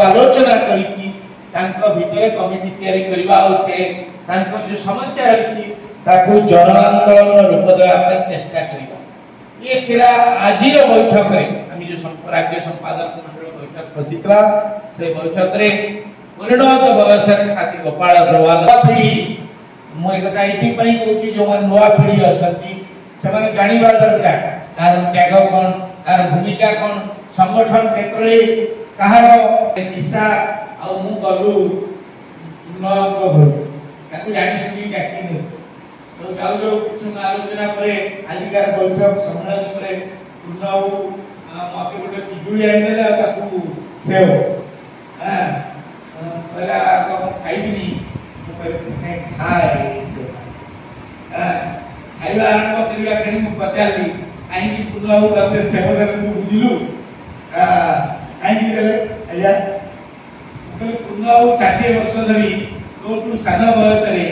आलोचना करी भितर कमिटी तैयारी करबा और से जो समस्या रही जन आंदोलन रूप देवा चेष्टा करबा ये थिला आजिर बैठक रे हम जो राज्य संपादक मंडल बैठक बसितला से बैठक रे परिणत बयस खाती गोपाल अग्रवाल पीढ़ी मु एक कथा एथि पई कहूची जो नवा पीढ़ी अछंती से माने जानिबा दरकार तार त्याग कोन तार भूमिका कोन संगठन क्षेत्र रे कहार निशा आ मु गलु नको घर ताकू जानि सुनी डाकिनी तो गाउ जो कुछ आलोचना करे आजिकार बैठक सम्मेलन करे पुनौ मते गोटे पिजुली आइ देला ताकू सेव हां पहला कम खाइबिनी मैं खाए से खाइबा आरंभ करिया कणी मु पचाली आई कि पुनौ तते सेव देल मु बुझिलु आई कि देले अया पुनौ 60 वर्ष धरी तो सान बयस रे